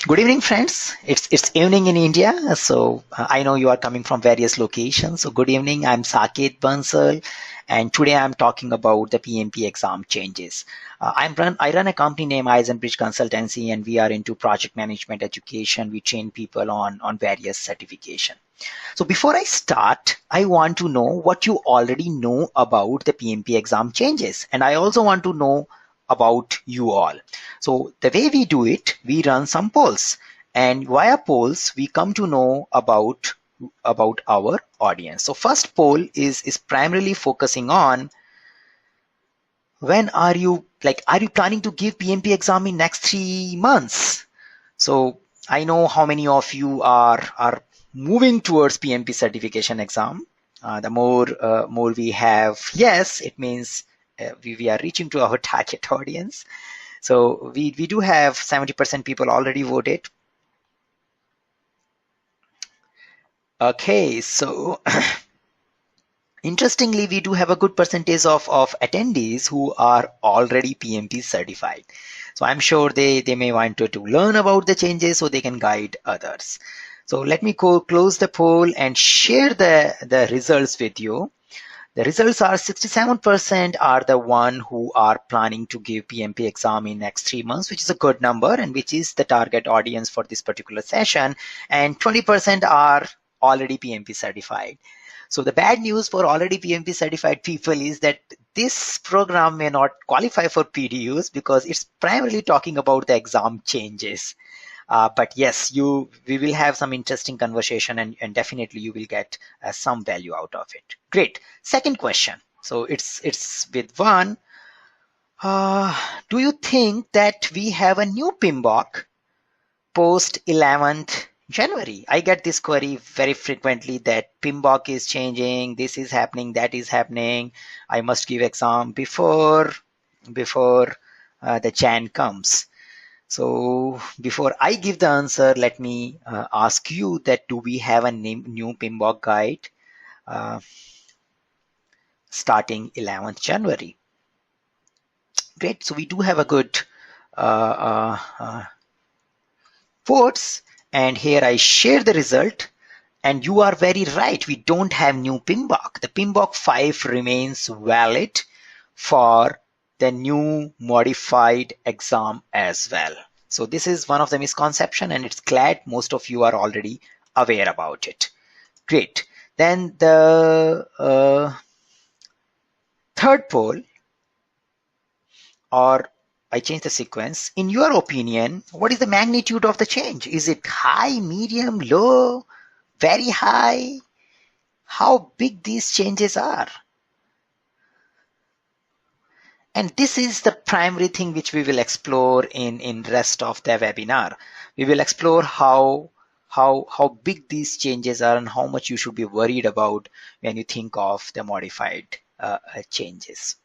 Good evening, friends. It's evening in India, so I know you are coming from various locations. So good evening. I'm Saket Bansal, and today I'm talking about the PMP exam changes. I run a company named Eisenbridge Consultancy, and we are into project management education. We train people on various certification. So before I start, I want to know what you already know about the PMP exam changes, and I also want to know about you all. So the way we do it, we run some polls, and via polls we come to know about our audience. So first poll is primarily focusing on when are you planning to give PMP exam in next 3 months? So I know how many of you are moving towards PMP certification exam. The more we have, yes, it means we are reaching to our target audience. So we do have 70% people already voted. Okay, so interestingly, we do have a good percentage of attendees who are already PMP certified. So I'm sure they may want to learn about the changes so they can guide others. So let me close the poll and share the results with you. The results are 67% are the one who are planning to give PMP exam in next 3 months, which is a good number and which is the target audience for this particular session. And 20% are already PMP certified. So the bad news for already PMP certified people is that this program may not qualify for PDUs because it's primarily talking about the exam changes. But yes, we will have some interesting conversation and definitely you will get some value out of it. Great. Second question. So it's with one. Do you think that we have a new PMBOK post 11th January? I get this query very frequently that PMBOK is changing, this is happening, that is happening. I must give exam before the Jan comes. So before I give the answer, let me ask you that do we have a new PMBOK guide starting 11th January? Great. So we do have a good votes, and here I share the result. And you are very right. We don't have new PMBOK. The PMBOK 5 remains valid for the new modified exam as well. So this is one of the misconception, and it's glad most of you are already aware about it. Great. Then the third poll, or I changed the sequence. In your opinion, what is the magnitude of the change? Is it high, medium, low, very high? How big these changes are? And this is the primary thing which we will explore in rest of the webinar. We will explore how big these changes are and how much you should be worried about when you think of the modified changes.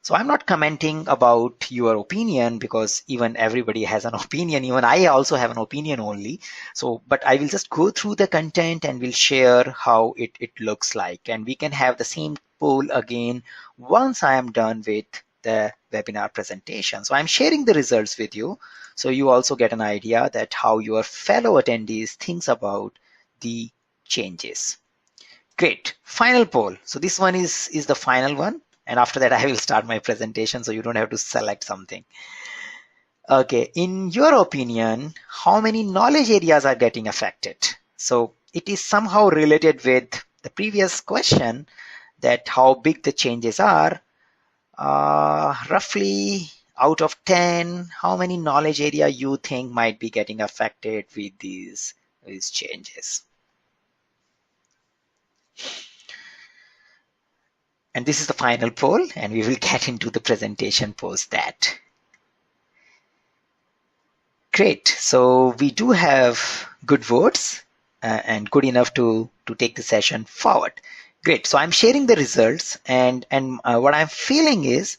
So I'm not commenting about your opinion because even everybody has an opinion. Even I also have an opinion only. So, but I will just go through the content and we'll share how it looks like. And we can have the same poll again once I am done with the webinar presentation. So I'm sharing the results with you. So you also get an idea that how your fellow attendees thinks about the changes. Great. Final poll. So this one is the final one. And after that, I will start my presentation so you don't have to select something. Okay, in your opinion, how many knowledge areas are getting affected? So it is somehow related with the previous question that how big the changes are. Roughly out of 10, how many knowledge area you think might be getting affected with these changes? And this is the final poll, and we will get into the presentation post that. Great. So we do have good votes and good enough to take the session forward. Great. So I'm sharing the results, and what I'm feeling is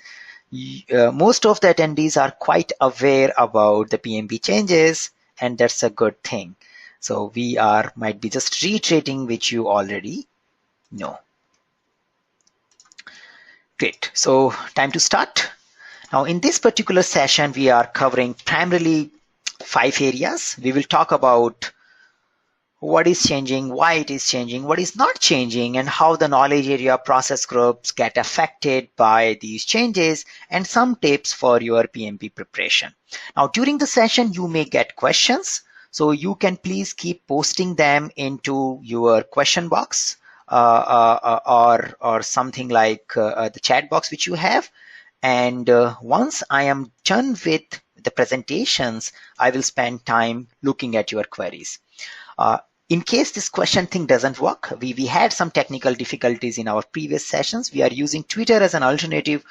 most of the attendees are quite aware about the PMP changes, and that's a good thing. So we might be just reiterating which you already know. Great. So time to start. Now in this particular session, we are covering primarily 5 areas. We will talk about what is changing, why it is changing, what is not changing, and how the knowledge area process groups get affected by these changes, and some tips for your PMP preparation. Now, during the session, you may get questions, so you can please keep posting them into your question box or something like the chat box which you have. And once I am done with the presentations, I will spend time looking at your queries. In case this question thing doesn't work, we had some technical difficulties in our previous sessions. We are using Twitter as an alternative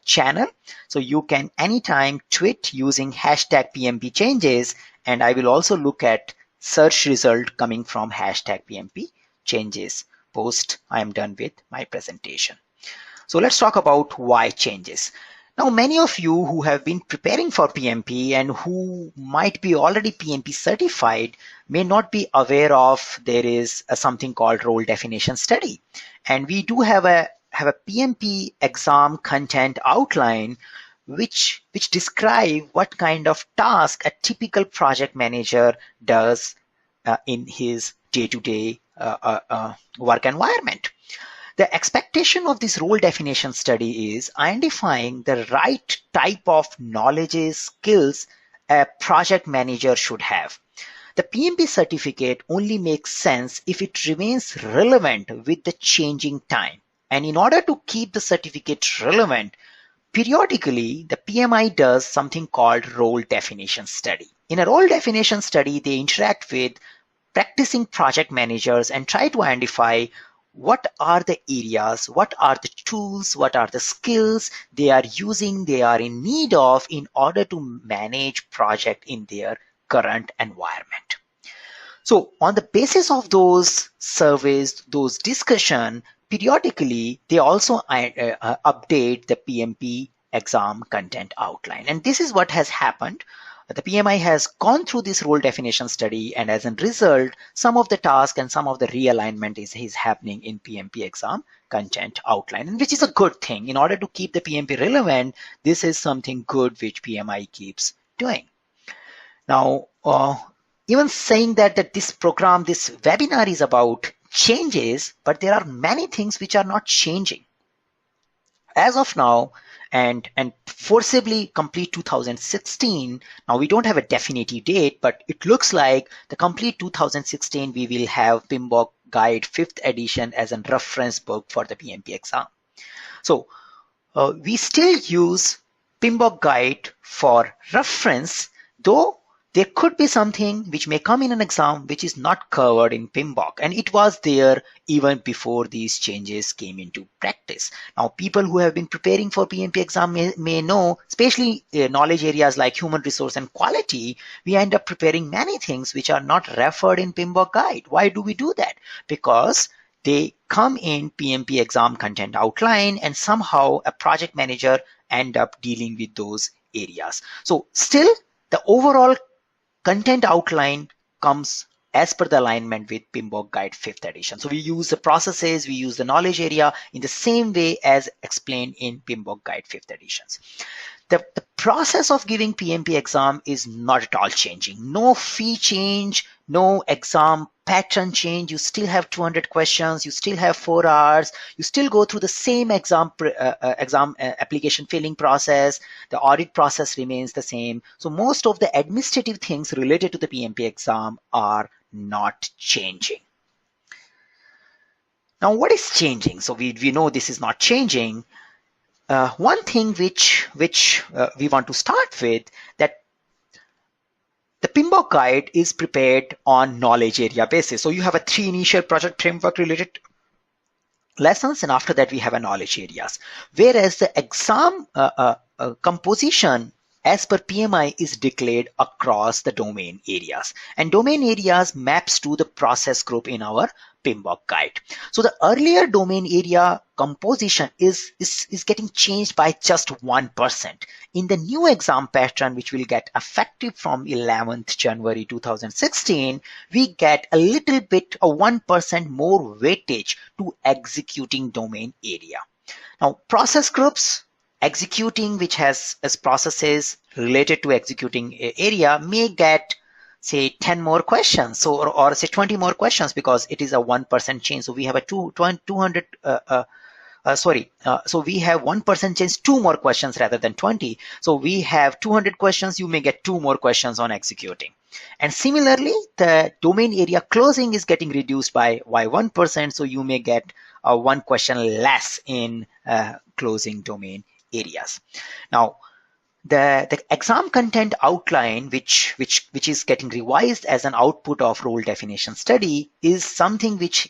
channel. So you can anytime tweet using hashtag PMP changes. And I will also look at search result coming from hashtag PMP changes post I am done with my presentation. So let's talk about why changes. Now, many of you who have been preparing for PMP and who might be already PMP certified may not be aware of there is something called role definition study. And we do have a PMP exam content outline which describe what kind of task a typical project manager does in his day-to-day work environment. The expectation of this role definition study is identifying the right type of knowledge, skills a project manager should have. The PMP certificate only makes sense if it remains relevant with the changing time. And in order to keep the certificate relevant, periodically the PMI does something called role definition study. In a role definition study, they interact with practicing project managers and try to identify what are the areas, what are the tools, what are the skills they are using, they are in need of in order to manage project in their current environment. So on the basis of those surveys, those discussion, periodically they also update the PMP exam content outline. And this is what has happened. The PMI has gone through this role definition study, and as a result, some of the task and some of the realignment is happening in PMP exam content outline, and which is a good thing. In order to keep the PMP relevant, this is something good which PMI keeps doing. Now, even saying that this program, this webinar is about changes, but there are many things which are not changing. As of now, and forcibly complete 2016. Now we don't have a definitive date, but it looks like the complete 2016 we will have PMBOK Guide 5th edition as a reference book for the PMP exam. So we still use PMBOK Guide for reference, though there could be something which may come in an exam which is not covered in PMBOK, and it was there even before these changes came into practice. Now, people who have been preparing for PMP exam may know, especially knowledge areas like human resource and quality, we end up preparing many things which are not referred in PMBOK Guide. Why do we do that? Because they come in PMP exam content outline, and somehow a project manager end up dealing with those areas. So still, the overall content outline comes as per the alignment with PMBOK Guide 5th edition. So we use the processes, we use the knowledge area in the same way as explained in PMBOK Guide 5th editions. The process of giving PMP exam is not at all changing. No fee change, no exam pattern change. You still have 200 questions, you still have 4 hours, you still go through the same exam application filling process. The audit process remains the same. So most of the administrative things related to the PMP exam are not changing. Now, what is changing? So we know this is not changing. One thing which we want to start with, that the PMBOK Guide is prepared on knowledge area basis. So you have a 3 initial project framework related lessons, and after that we have a knowledge areas. Whereas the exam composition as per PMI is declared across the domain areas, and domain areas maps to the process group in our PMBOK Guide. So the earlier domain area composition is getting changed by just 1%. In the new exam pattern, which will get effective from 11th January 2016, we get a little bit of 1% more weightage to executing domain area. Now, process groups, executing, which has as processes related to executing area may get say 10 more questions, so or say 20 more questions, because it is a 1% change. So we have a 200 so we have 1% change, 2 more questions rather than 20. So we have 200 questions, you may get 2 more questions on executing. And similarly, the domain area closing is getting reduced by 1%, so you may get 1 question less in closing domain areas. Now, the exam content outline, which is getting revised as an output of role definition study, is something which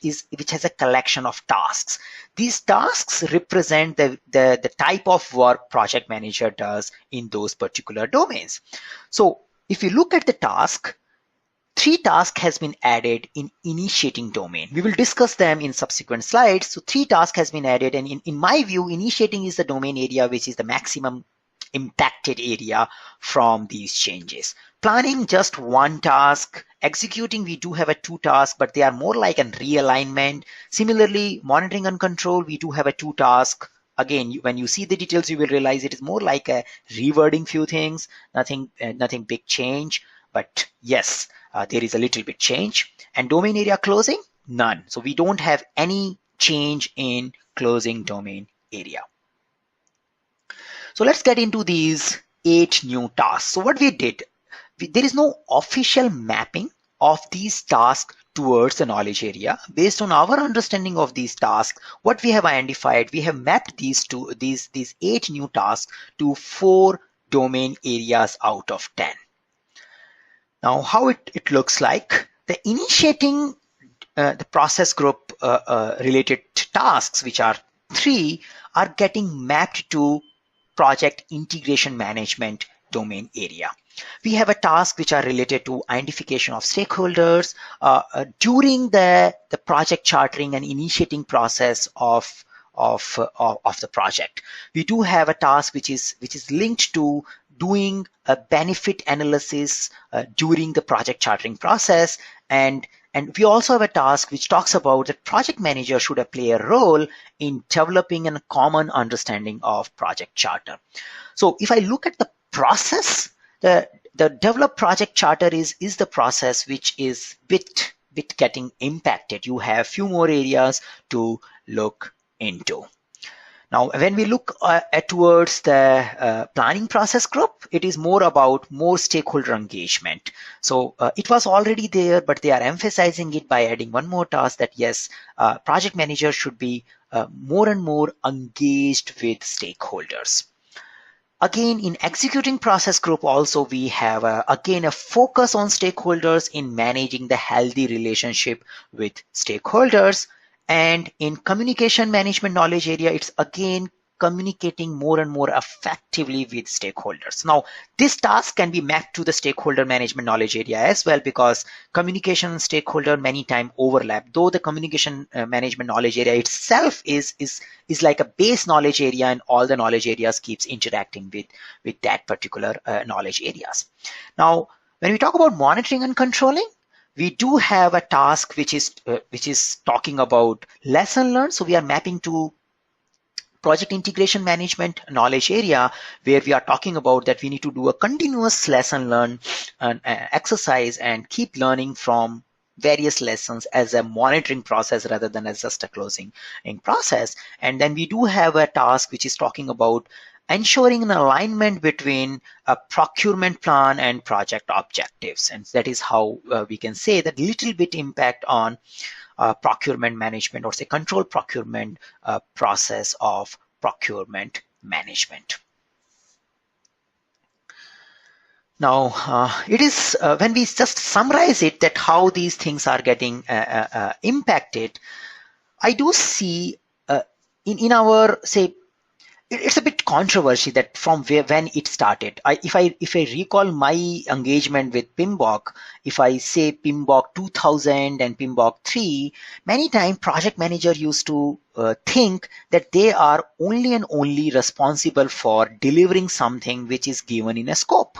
has a collection of tasks. These tasks represent the type of work project manager does in those particular domains. So if you look at the task, 3 tasks has been added in initiating domain. We will discuss them in subsequent slides. So 3 tasks has been added, and in my view, initiating is the domain area which is the maximum impacted area from these changes. Planning, just 1 task. Executing, we do have a 2 tasks, but they are more like a realignment. Similarly, monitoring and control, we do have a 2 tasks. Again, when you see the details, you will realize it is more like a rewording few things, nothing big change. But yes, there is a little bit change. And domain area closing, none. So we don't have any change in closing domain area. So let's get into these 8 new tasks. So what we did, there is no official mapping of these tasks towards the knowledge area. Based on our understanding of these tasks, what we have identified, we have mapped these 8 new tasks to 4 domain areas out of 10. Now, how it looks like, the initiating the process group related tasks, which are 3, are getting mapped to project integration management domain area. We have a task which are related to identification of stakeholders during the project chartering and initiating process of the project. We do have a task which is linked to doing a benefit analysis during the project chartering process, and we also have a task which talks about that project manager should play a role in developing a common understanding of project charter. So if I look at the process, the develop project charter is the process which is bit getting impacted. You have few more areas to look into. Now, when we look towards the planning process group, it is more about more stakeholder engagement. So it was already there, but they are emphasizing it by adding 1 more task, that yes, project manager should be more and more engaged with stakeholders. Again, in executing process group also, we have again a focus on stakeholders in managing the healthy relationship with stakeholders. And in communication management knowledge area, it's again communicating more and more effectively with stakeholders. Now, this task can be mapped to the stakeholder management knowledge area as well, because communication and stakeholder many times overlap, though the communication management knowledge area itself is like a base knowledge area, and all the knowledge areas keeps interacting with that particular knowledge areas. Now, when we talk about monitoring and controlling, we do have a task which is talking about lesson learned. So we are mapping to project integration management knowledge area, where we are talking about that we need to do a continuous lesson learn exercise and keep learning from various lessons as a monitoring process rather than as just a closing process. And then we do have a task which is talking about ensuring an alignment between a procurement plan and project objectives. And that is how we can say that little bit impact on procurement management, or say control procurement process of procurement management. Now, it is when we just summarize it, that how these things are getting impacted, I do see in our, say, it's a bit controversy that from when it started. If I recall my engagement with PMBOK, if I say PMBOK 2000 and PMBOK 3, many times project manager used to think that they are only and only responsible for delivering something which is given in a scope.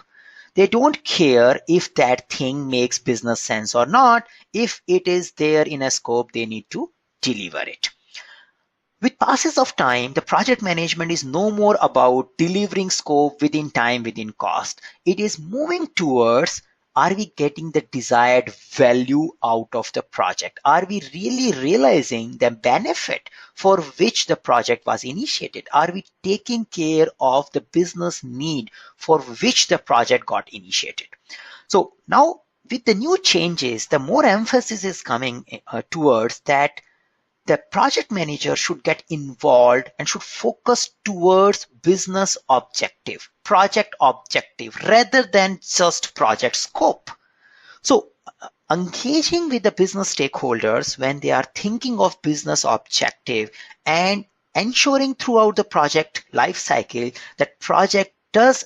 They don't care if that thing makes business sense or not. If it is there in a scope, they need to deliver it. With passes of time, the project management is no more about delivering scope within time, within cost. It is moving towards, are we getting the desired value out of the project? Are we really realizing the benefit for which the project was initiated? Are we taking care of the business need for which the project got initiated? So now with the new changes, the more emphasis is coming towards that the project manager should get involved and should focus towards business objective, project objective, rather than just project scope. So engaging with the business stakeholders when they are thinking of business objective and ensuring throughout the project life cycle that project does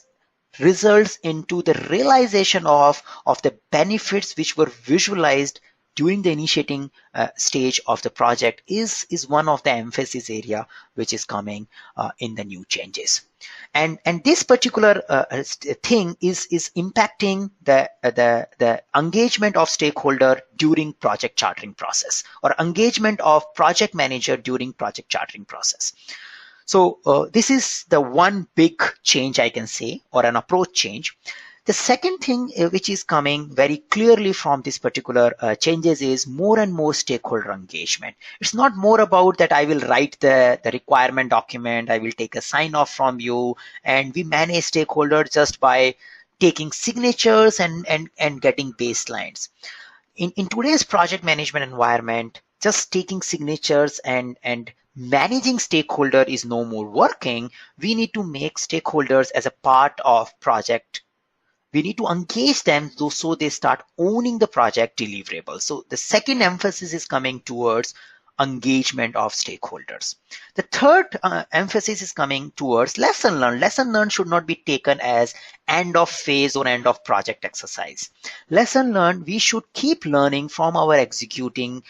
results into the realization of the benefits which were visualized during the initiating stage of the project is one of the emphasis area which is coming in the new changes. And this particular thing is impacting the engagement of stakeholder during project chartering process, or engagement of project manager during project chartering process. So this is the one big change I can say, or an approach change. The second thing which is coming very clearly from this particular changes is more and more stakeholder engagement. It's not more about that I will write the requirement document, I will take a sign off from you, and we manage stakeholders just by taking signatures and getting baselines. In today's project management environment, just taking signatures and managing stakeholder is no more working. We need to make stakeholders as a part of project. We need to engage them so they start owning the project deliverable. So the second emphasis is coming towards engagement of stakeholders. The third emphasis is coming towards lesson learned. Lesson learned should not be taken as end of phase or end of project exercise. Lesson learned, we should keep learning from our executing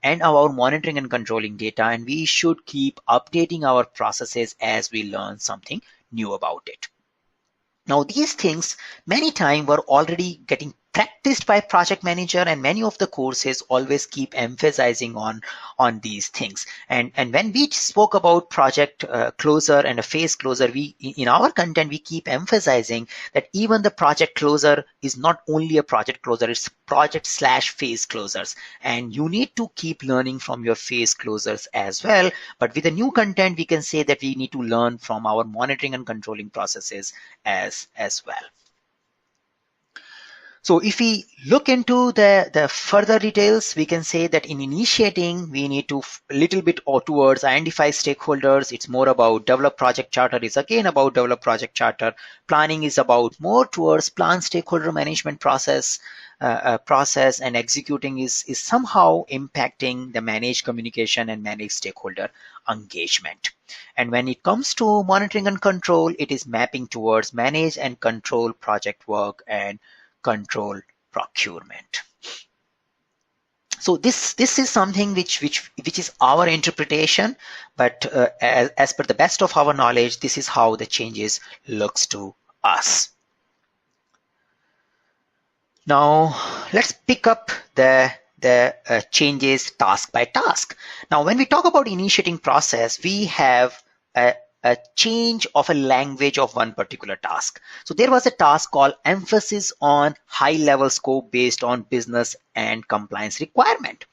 and our monitoring and controlling data, and we should keep updating our processes as we learn something new about it. Now, these things many times were already getting practiced by project manager, and many of the courses always keep emphasizing on these things. And when we spoke about project closer and a phase closer, we in our content we keep emphasizing that even the project closer is not only a project closer, it's project / phase closers, and you need to keep learning from your phase closers as well. But with the new content, we can say that we need to learn from our monitoring and controlling processes as well. So if we look into the further details, we can say that in initiating, we need to little bit towards identify stakeholders. It's more about develop project charter is again about develop project charter. Planning is about more towards plan stakeholder management process, and executing is somehow impacting the managed communication and managed stakeholder engagement. And when it comes to monitoring and control, it is mapping towards manage and control project work and control procurement. So this is something which is our interpretation, but as per the best of our knowledge, this is how the changes looks to us. Now let's pick up the changes task by task. Now when we talk about initiating process, we have a change of a language of one particular task. So there was a task called emphasis on high level scope based on business and compliance requirement.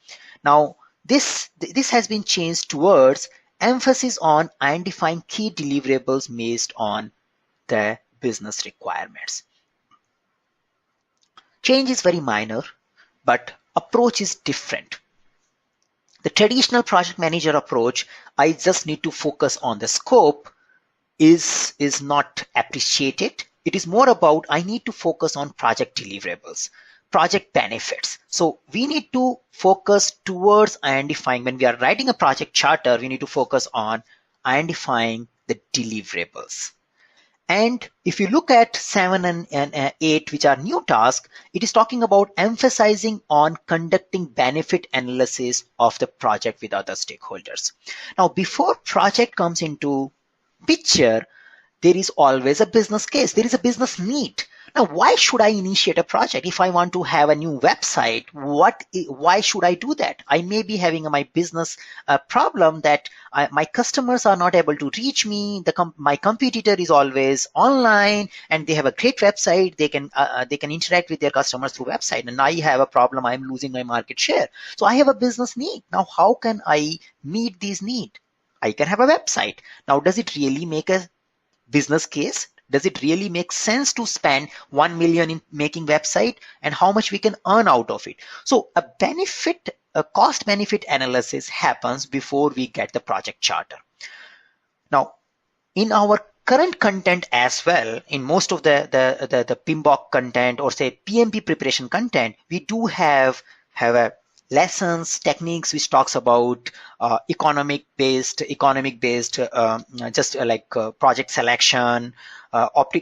Now this has been changed towards emphasis on identifying key deliverables based on the business requirements. Change is very minor, but approach is different. The traditional project manager approach, I just need to focus on the scope, is not appreciated. It is more about I need to focus on project deliverables, project benefits. So we need to focus towards identifying, when we are writing a project charter, we need to focus on identifying the deliverables. And if you look at 7 and 8, which are new tasks, it is talking about emphasizing on conducting benefit analysis of the project with other stakeholders. Now, before project comes into picture, there is always a business case. There is a business need. Now, why should I initiate a project? If I want to have a new website, why should I do that? I may be having my business problem that my customers are not able to reach me. My competitor is always online, and they have a great website. They can interact with their customers through website. And I have a problem. I'm losing my market share. So I have a business need. Now, how can I meet these need? I can have a website. Now, does it really make a business case? Does it really make sense to spend 1 million in making website, and how much we can earn out of it? So a cost benefit analysis happens before we get the project charter. Now, in our current content as well, in most of the PMBOK content, or say PMP preparation content, we do have a lessons, techniques which talks about economic based project selection,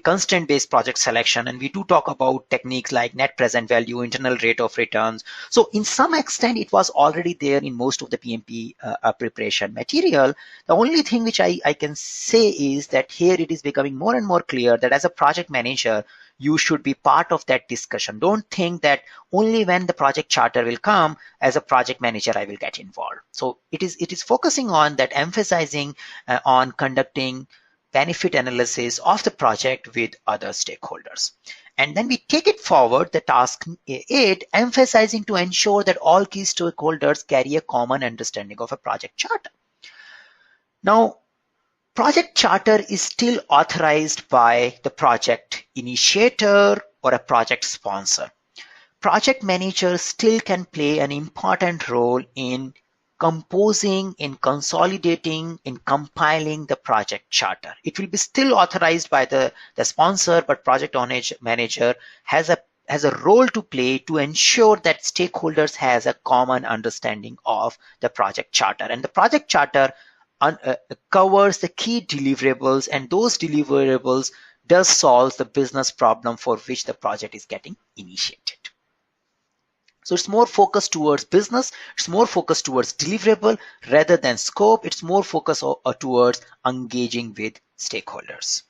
constraint based project selection, and we do talk about techniques like net present value, internal rate of returns. So in some extent it was already there in most of the PMP preparation material. The only thing which I can say is that here it is becoming more and more clear that as a project manager, you should be part of that discussion. Don't think that only when the project charter will come, as a project manager, I will get involved. So it is focusing on that, emphasizing on conducting benefit analysis of the project with other stakeholders. And then we take it forward, the task 8, emphasizing to ensure that all key stakeholders carry a common understanding of a project charter. Now, project charter is still authorized by the project initiator or a project sponsor. Project managers still can play an important role in composing, in consolidating, in compiling the project charter. It will be still authorized by the sponsor, but project manager has a role to play to ensure that stakeholders has a common understanding of the project charter. And the project charter covers the key deliverables, and those deliverables does solve the business problem for which the project is getting initiated. So it's more focused towards business, it's more focused towards deliverable rather than scope. It's more focused towards engaging with stakeholders.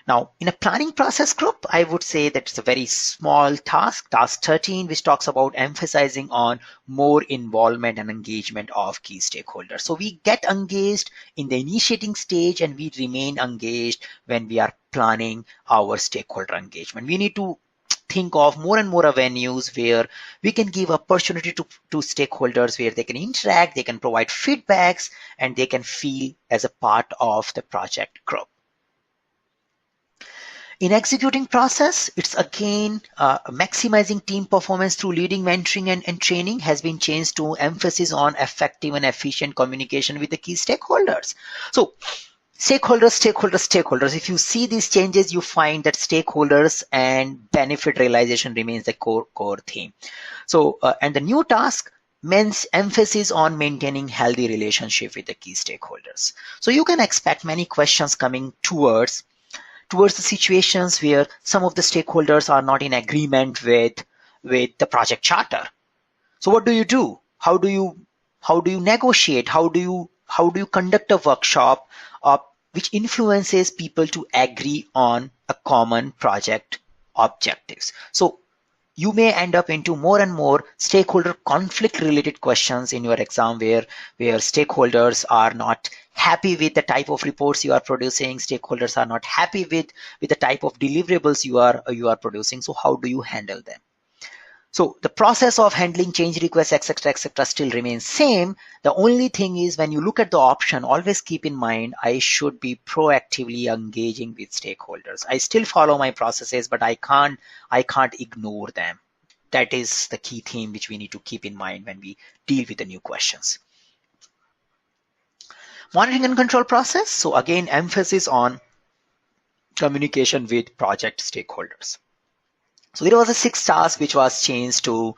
Now, in a planning process group, I would say that it's a very small task 13, which talks about emphasizing on more involvement and engagement of key stakeholders. So we get engaged in the initiating stage, and we remain engaged when we are planning our stakeholder engagement. We need to think of more and more avenues where we can give opportunity to stakeholders, where they can interact, they can provide feedbacks, and they can feel as a part of the project group. In executing process, it's again maximizing team performance through leading, mentoring, and training has been changed to emphasis on effective and efficient communication with the key stakeholders. So stakeholders. If you see these changes, you find that stakeholders and benefit realization remains the core theme. So, and the new task means emphasis on maintaining healthy relationship with the key stakeholders. So you can expect many questions coming towards the situations where some of the stakeholders are not in agreement with the project charter. So what do you do? How do you negotiate? How do you conduct a workshop which influences people to agree on a common project objectives? So you may end up into more and more stakeholder conflict related questions in your exam, where stakeholders are not happy with the type of reports you are producing, stakeholders are not happy with the type of deliverables you are producing. So how do you handle them? So the process of handling change requests, etc., still remains same. The only thing is, when you look at the option, always keep in mind, I should be proactively engaging with stakeholders. I still follow my processes, but I can't ignore them. That is the key theme which we need to keep in mind when we deal with the new questions. Monitoring and control process. So again, emphasis on communication with project stakeholders. So there was a 6th task which was changed to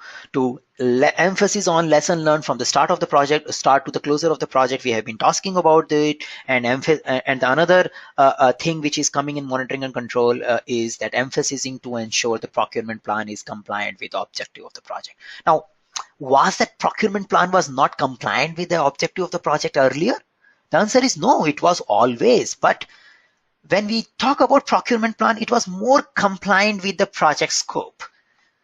emphasis on lesson learned from the start of the project, start to the closure of the project. We have been talking about it, and another thing which is coming in monitoring and control is that emphasizing to ensure the procurement plan is compliant with the objective of the project. Now, was that procurement plan was not compliant with the objective of the project earlier? The answer is no, it was always, but when we talk about procurement plan, it was more compliant with the project scope.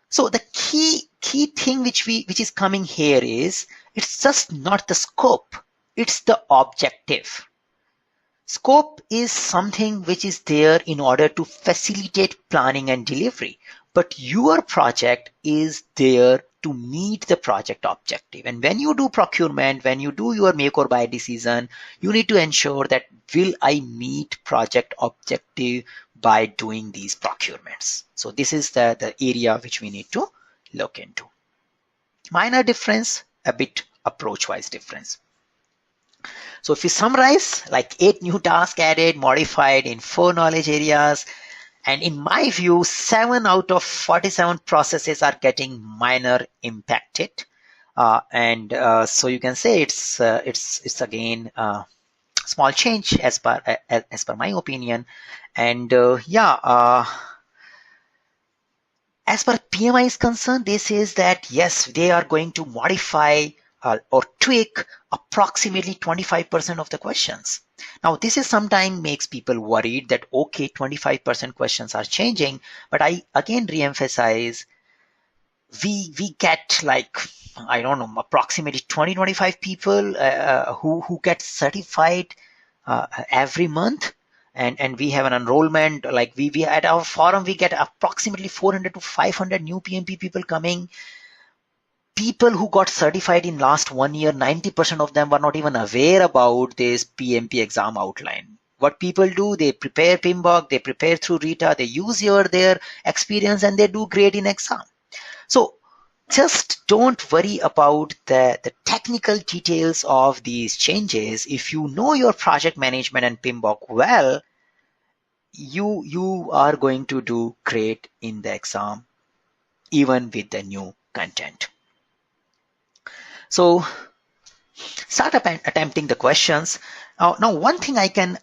So the key thing which is coming here is, it's just not the scope, it's the objective. Scope is something which is there in order to facilitate planning and delivery, but your project is there to meet the project objective. And when you do procurement, when you do your make or buy decision, you need to ensure that, will I meet project objective by doing these procurements? So this is the area which we need to look into. Minor difference, a bit approach-wise difference. So if we summarize, like 8 new tasks added, modified in 4 knowledge areas, and in my view, 7 out of 47 processes are getting minor impacted. So you can say it's again small change as per my opinion. And as per PMI is concerned, they says that yes, they are going to modify or tweak approximately 25% of the questions. Now, this is sometimes makes people worried that, okay, 25% questions are changing, but I again re-emphasize, we get like, I don't know, approximately 20-25 people who get certified every month. And we have an enrollment, like we at our forum, we get approximately 400 to 500 new PMP people coming. People who got certified in last 1 year, 90% of them were not even aware about this PMP exam outline. What people do, they prepare PMBOK, they prepare through Rita, they use their experience, and they do great in exam. So just don't worry about the technical details of these changes. If you know your project management and PMBOK well, you are going to do great in the exam, even with the new content. So start attempting the questions. Now, one thing I can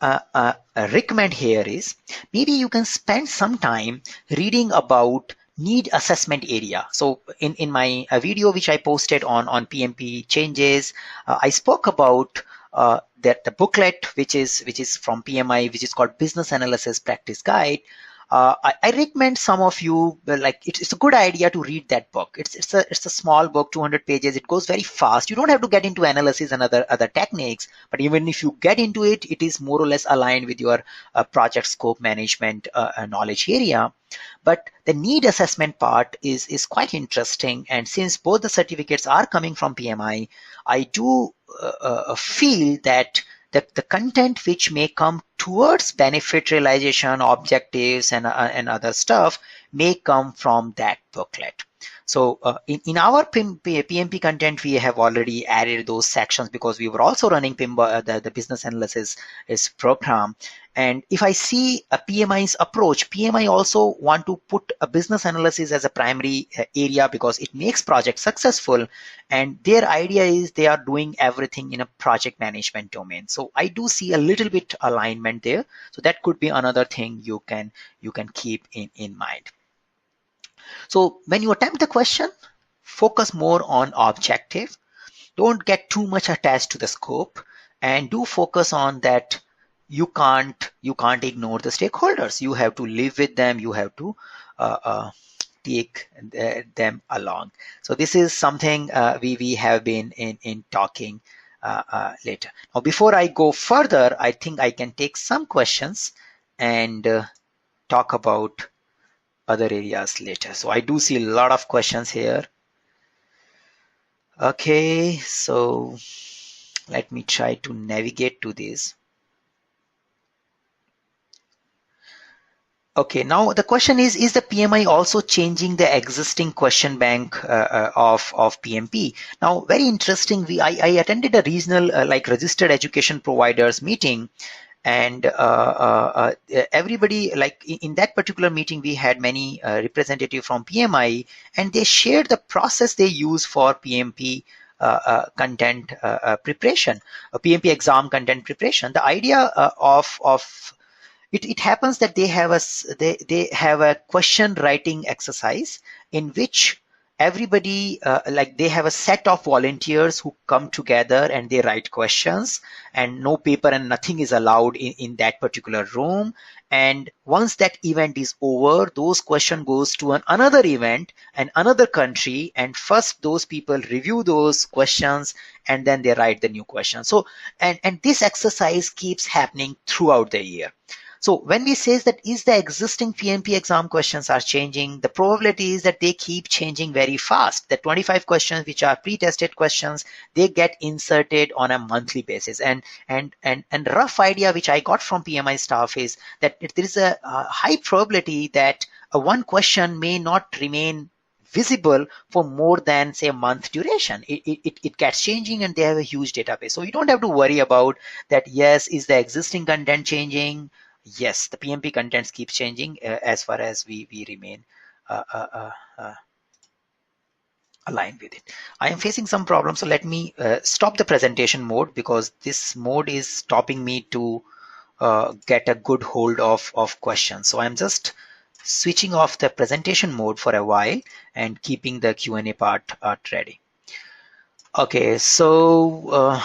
recommend here is, maybe you can spend some time reading about need assessment area. So in my video which I posted on PMP changes, I spoke about that the booklet which is from PMI, which is called Business Analysis Practice Guide. I recommend some of you, like, it's a good idea to read that book. It's a small book, 200 pages. It goes very fast. You don't have to get into analysis and other techniques, but even if you get into it, it is more or less aligned with your project scope management knowledge area. But the need assessment part is quite interesting. And since both the certificates are coming from PMI, I do feel that the content which may come towards benefit realization, objectives, and other stuff may come from that booklet. So in our PMP content, we have already added those sections because we were also running the business analysis program. And if I see a PMI's approach, PMI also want to put a business analysis as a primary area because it makes projects successful. And their idea is they are doing everything in a project management domain. So I do see a little bit alignment there. So that could be another thing you can keep in mind. So when you attempt the question, focus more on objective. Don't get too much attached to the scope, and do focus on that you can't ignore the stakeholders. You have to live with them. You have to take them along. So this is something we have been in talking later. Now, before I go further, I think I can take some questions and talk about other areas later. So I do see a lot of questions here. Okay, so let me try to navigate to this. Okay, now the question is the PMI also changing the existing question bank of PMP? Now, very interesting. I attended a regional like registered education providers meeting, and everybody, like in that particular meeting, we had many representatives from PMI, and they shared the process they use for PMP content preparation, PMP exam content preparation. The idea of it happens that they have a question writing exercise in which everybody like they have a set of volunteers who come together and they write questions, and no paper and nothing is allowed in that particular room. And once that event is over, those question goes to another event and another country, and first those people review those questions and then they write the new question. So and this exercise keeps happening throughout the year. So when we say that is the existing PMP exam questions are changing, the probability is that they keep changing very fast. The 25 questions which are pre-tested questions, they get inserted on a monthly basis. And rough idea which I got from PMI staff is that there is a high probability that one question may not remain visible for more than say a month duration. It gets changing and they have a huge database. So you don't have to worry about that. Yes, is the existing content changing? Yes, the PMP contents keeps changing as far as we remain aligned with it. I am facing some problems, so let me stop the presentation mode because this mode is stopping me to get a good hold of questions. So I'm just switching off the presentation mode for a while and keeping the Q&A part ready. Okay, so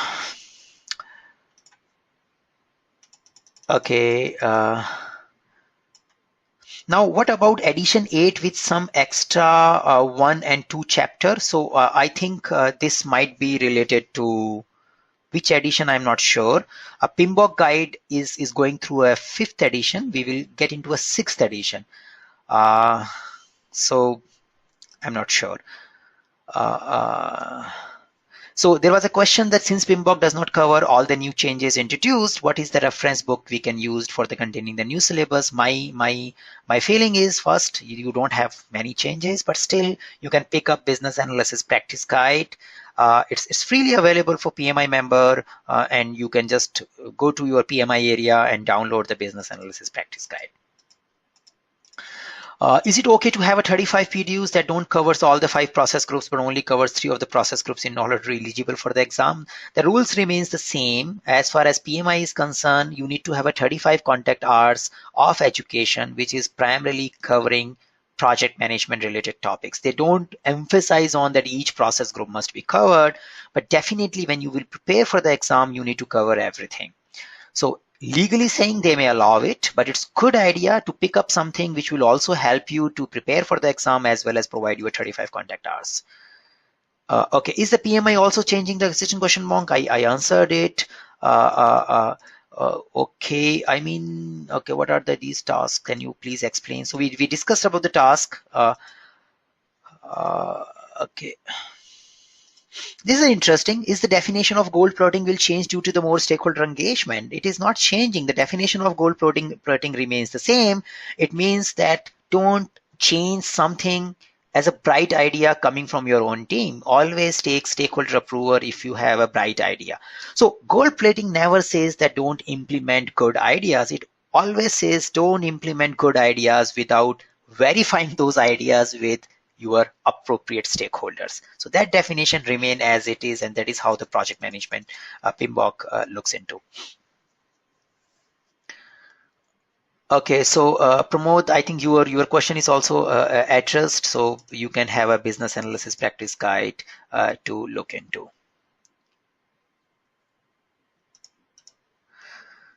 okay. Now, what about edition 8 with some extra 1 and 2 chapters? So I think this might be related to which edition, I'm not sure. A PMBOK guide is going through a 5th edition. We will get into a 6th edition. So I'm not sure. So there was a question that since PMBOK does not cover all the new changes introduced, what is the reference book we can use for the containing the new syllabus? My feeling is, first, you don't have many changes, but still you can pick up Business Analysis Practice Guide. It's freely available for PMI member, and you can just go to your PMI area and download the Business Analysis Practice Guide. Is it okay to have a 35 PDUs that don't covers all the 5 process groups but only covers 3 of the process groups in order to be eligible for the exam? The rules remains the same. As far as PMI is concerned, you need to have a 35 contact hours of education, which is primarily covering project management related topics. They don't emphasize on that each process group must be covered, but definitely when you will prepare for the exam, you need to cover everything. So legally saying they may allow it, but it's good idea to pick up something which will also help you to prepare for the exam as well as provide you a 35 contact hours. Okay, is the PMI also changing the existing question bank? I answered it. Okay, I mean, okay, what are these tasks? Can you please explain? So we discussed about the task. Okay. This is interesting. Is the definition of goal plotting will change due to the more stakeholder engagement? It is not changing. The definition of goal plotting remains the same. It means that don't change something as a bright idea coming from your own team. Always take stakeholder approval if you have a bright idea. So goal plotting never says that don't implement good ideas. It always says don't implement good ideas without verifying those ideas with your appropriate stakeholders. So that definition remain as it is, and that is how the project management PMBOK looks into. Okay, so Pramod, I think your question is also addressed, so you can have a business analysis practice guide to look into.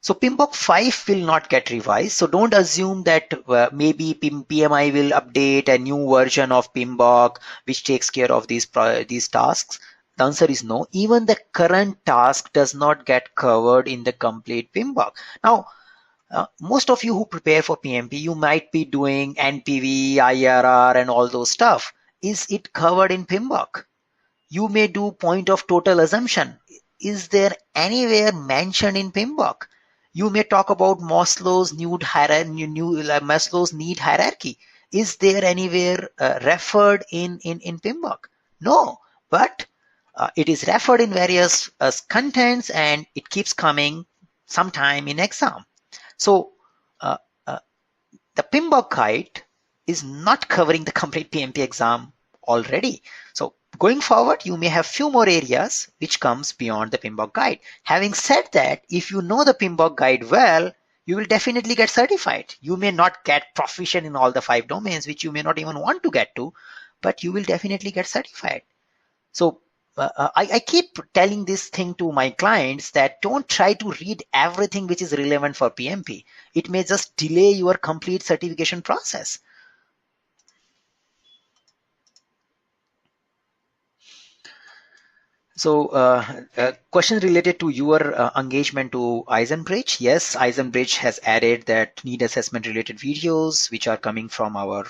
So PMBOK 5 will not get revised. So don't assume that maybe PMI will update a new version of PMBOK which takes care of these tasks. The answer is no. Even the current task does not get covered in the complete PMBOK. Now, most of you who prepare for PMP, you might be doing NPV, IRR, and all those stuff. Is it covered in PMBOK? You may do point of total assumption. Is there anywhere mentioned in PMBOK? You may talk about Maslow's need hierarchy. Is there anywhere referred in PMBOK? No, but it is referred in various contents, and it keeps coming sometime in exam. So the PMBOK guide is not covering the complete PMP exam already. So going forward, you may have few more areas which comes beyond the PMBOK guide. Having said that, if you know the PMBOK guide well, you will definitely get certified. You may not get proficient in all the 5 domains, which you may not even want to get to, but you will definitely get certified. So I keep telling this thing to my clients that don't try to read everything which is relevant for PMP. It may just delay your complete certification process. So, question related to your engagement to Eisenbridge. Yes, Eisenbridge has added that need assessment related videos, which are coming from our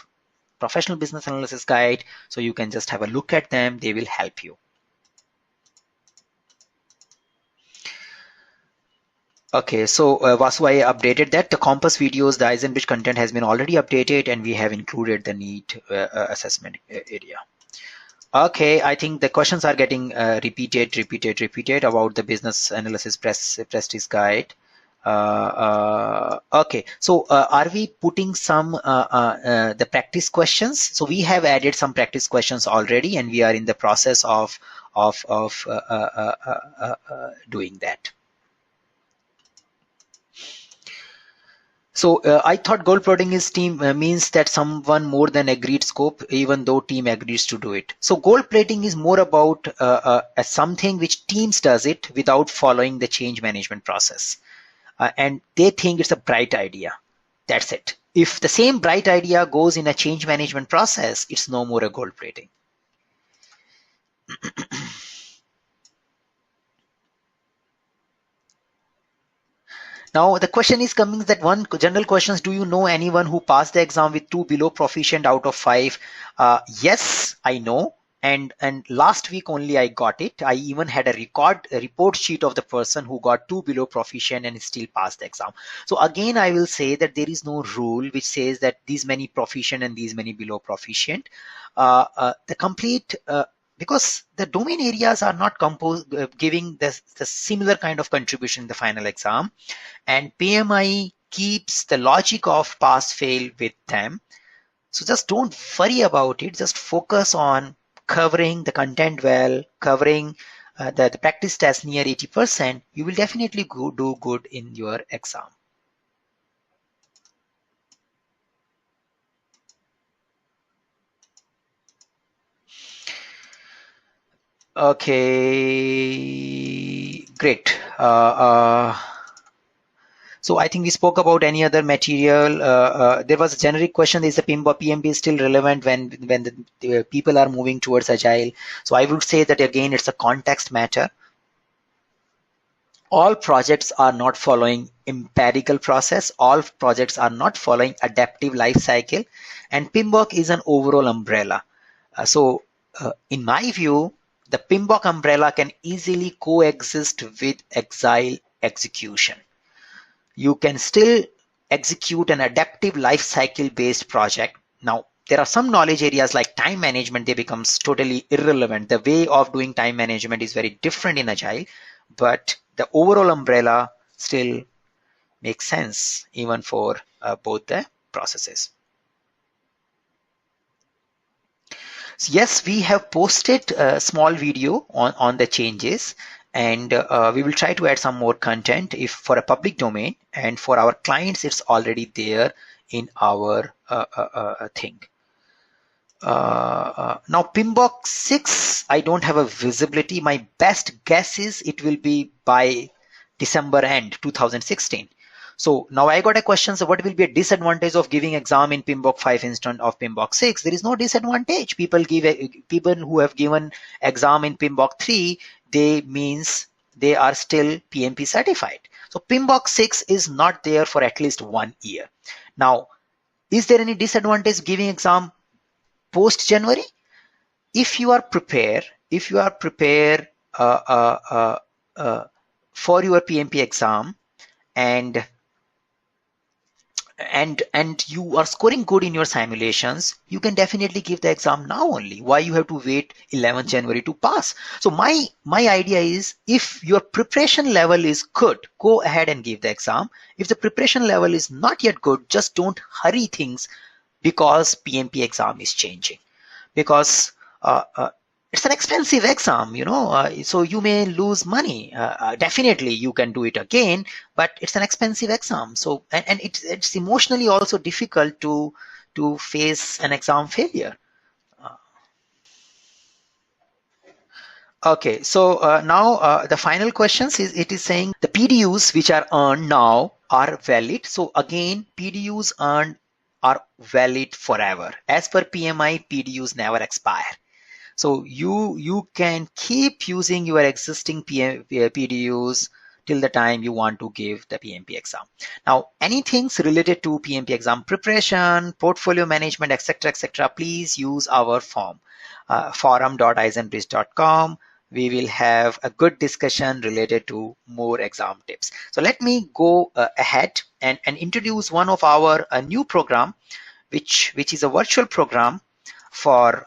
professional business analysis guide. So you can just have a look at them. They will help you. Okay, so Vasu, I updated that. The Compass videos, the Eisenbridge content has been already updated, and we have included the need assessment area. Okay, I think the questions are getting repeated about the business analysis prestige guide. Okay, so are we putting some the practice questions? So we have added some practice questions already, and we are in the process of doing that. So I thought goal plotting is team means that someone more than agreed scope, even though team agrees to do it. So goal plating is more about something which teams does it without following the change management process, and they think it's a bright idea. That's it. If the same bright idea goes in a change management process, it's no more a goal plating. Now the question is coming that one general questions, do you know anyone who passed the exam with 2 below proficient out of 5? Yes, I know. And last week only I got it. I even had a report sheet of the person who got 2 below proficient and still passed the exam. So again, I will say that there is no rule which says that these many proficient and these many below proficient. The complete because the domain areas are not giving the similar kind of contribution in the final exam, and PMI keeps the logic of pass fail with them. So just don't worry about it. Just focus on covering the content well, covering the practice test near 80%. You will definitely do good in your exam. Okay, great. So I think we spoke about any other material. There was a generic question: is the PMP still relevant when the people are moving towards agile? So I would say that again, it's a context matter. All projects are not following empirical process. All projects are not following adaptive life cycle, and PMBOK is an overall umbrella. In my view, the PMBOK umbrella can easily coexist with agile execution. You can still execute an adaptive life cycle based project. Now, there are some knowledge areas like time management, they becomes totally irrelevant. The way of doing time management is very different in agile, but the overall umbrella still makes sense even for both the processes. So yes, we have posted a small video on the changes, and we will try to add some more content if for a public domain, and for our clients it's already there in our thing. Now PMBOK 6, I don't have a visibility. My best guess is it will be by December end 2016. So now I got a question. So what will be a disadvantage of giving exam in PMBOK 5 instead of PMBOK 6? There is no disadvantage. People who have given exam in PMBOK 3, they are still PMP certified. So PMBOK 6 is not there for at least 1 year. Now, is there any disadvantage giving exam post January? If you are prepared for your PMP exam, and you are scoring good in your simulations, you can definitely give the exam now only. Why you have to wait 11th January to pass? So my idea is, if your preparation level is good, go ahead and give the exam. If the preparation level is not yet good, just don't hurry things because PMP exam is changing. Because it's an expensive exam, so you may lose money. Definitely you can do it again, but it's an expensive exam. So and it's emotionally also difficult to face an exam failure. Okay, so now the final questions is, it is saying the PDUs which are earned now are valid. So again, PDUs earned are valid forever. As per PMI, PDUs never expire. So you can keep using your existing PDUs till the time you want to give the PMP exam. Now, anything related to PMP exam preparation, portfolio management, etc., please use our form, forum.eisenbridge.com. We will have a good discussion related to more exam tips. So let me go ahead and introduce one of our new program, which is a virtual program for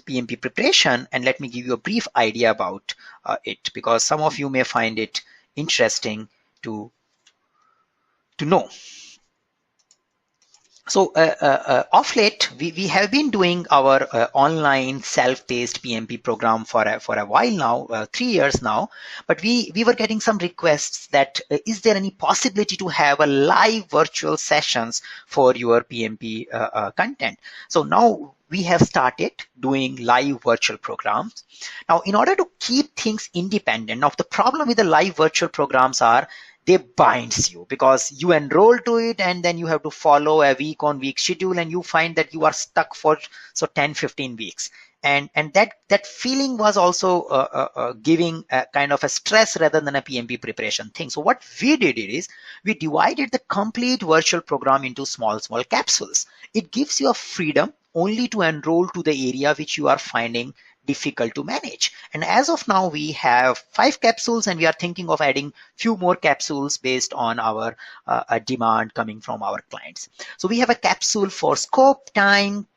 PMP preparation, and let me give you a brief idea about it, because some of you may find it interesting to know. So of late, we have been doing our online self-paced PMP program for a while now, 3 years now, but we were getting some requests that is there any possibility to have a live virtual sessions for your PMP content. So now we have started doing live virtual programs. Now, in order to keep things independent, now the problem with the live virtual programs are they binds you, because you enroll to it and then you have to follow a week on week schedule, and you find that you are stuck for 10-15 weeks, and that feeling was also giving a kind of a stress rather than a PMP preparation thing. So what we did is we divided the complete virtual program into small capsules. It gives you a freedom only to enroll to the area which you are finding difficult to manage. And as of now, we have 5 capsules, and we are thinking of adding few more capsules based on our demand coming from our clients. So we have a capsule for scope, time,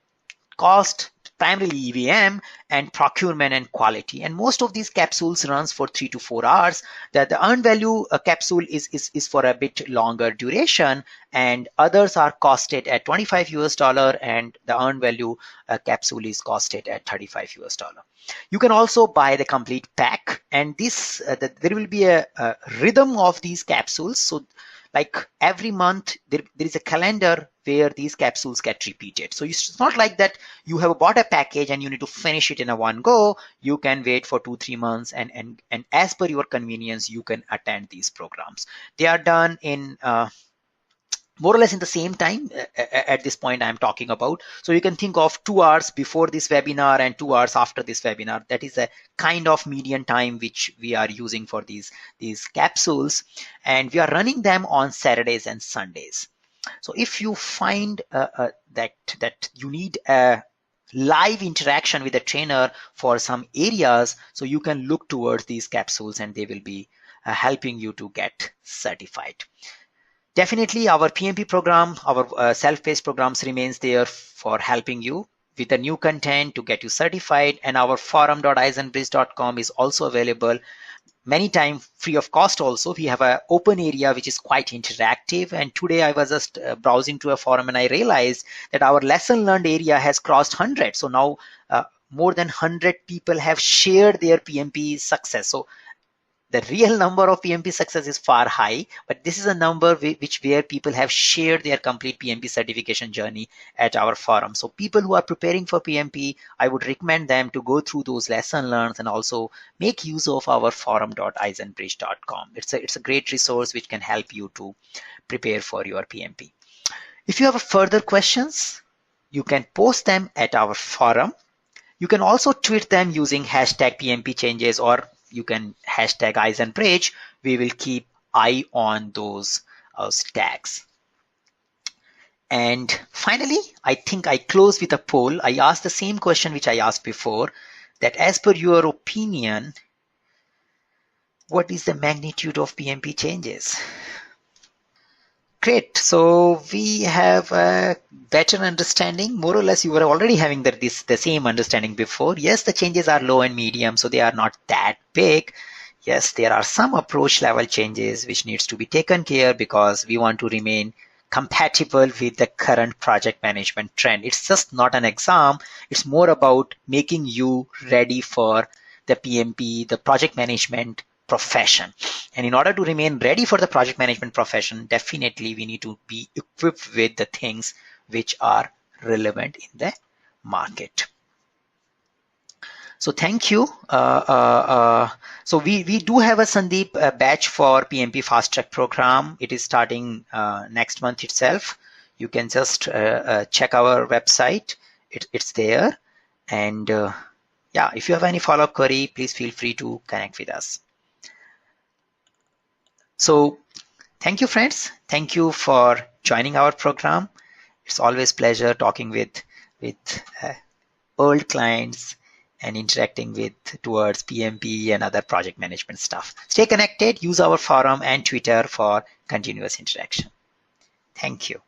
cost, primarily EVM, and procurement and quality. And most of these capsules runs for 3 to 4 hours. The earned value capsule is for a bit longer duration, and others are costed at $25, and the earned value capsule is costed at $35. You can also buy the complete pack, and this there will be a rhythm of these capsules. So like every month there is a calendar where these capsules get repeated. So it's not like that you have bought a package and you need to finish it in a one go. You can wait for 2-3 months, and as per your convenience you can attend these programs. They are done in more or less in the same time at this point I'm talking about. So you can think of 2 hours before this webinar and 2 hours after this webinar. That is a kind of median time which we are using for these capsules, and we are running them on Saturdays and Sundays. So if you find that you need a live interaction with a trainer for some areas, so you can look towards these capsules, and they will be helping you to get certified. Definitely our PMP program, our self-paced programs remains there for helping you with the new content to get you certified, and our forum.eisenbridge.com is also available many times free of cost. Also, we have an open area which is quite interactive, and today I was just browsing to a forum and I realized that our lesson learned area has crossed 100. So now more than 100 people have shared their PMP success. So the real number of PMP success is far high, but this is a number where people have shared their complete PMP certification journey at our forum. So people who are preparing for PMP, I would recommend them to go through those lesson learned and also make use of our forum.eisenbridge.com. It's a great resource which can help you to prepare for your PMP. If you have further questions, you can post them at our forum. You can also tweet them using hashtag PMP changes, or you can hashtag Eisenbridge. We will keep eye on those tags. And finally, I think I close with a poll. I asked the same question which I asked before, that as per your opinion, what is the magnitude of PMP changes? Great. So we have a better understanding. More or less, you were already having the same understanding before. Yes, the changes are low and medium, so they are not that big. Yes, there are some approach level changes which needs to be taken care, because we want to remain compatible with the current project management trend. It's just not an exam. It's more about making you ready for the PMP, the project management profession. And in order to remain ready for the project management profession, definitely we need to be equipped with the things which are relevant in the market. So thank you. So we do have a Sandeep batch for PMP Fast Track program. It is starting next month itself. You can just check our website. It's there. And yeah, if you have any follow-up query, please feel free to connect with us. So thank you, friends. Thank you for joining our program. It's always pleasure talking with old clients and interacting with towards PMP and other project management stuff. Stay connected, use our forum and Twitter for continuous interaction. Thank you.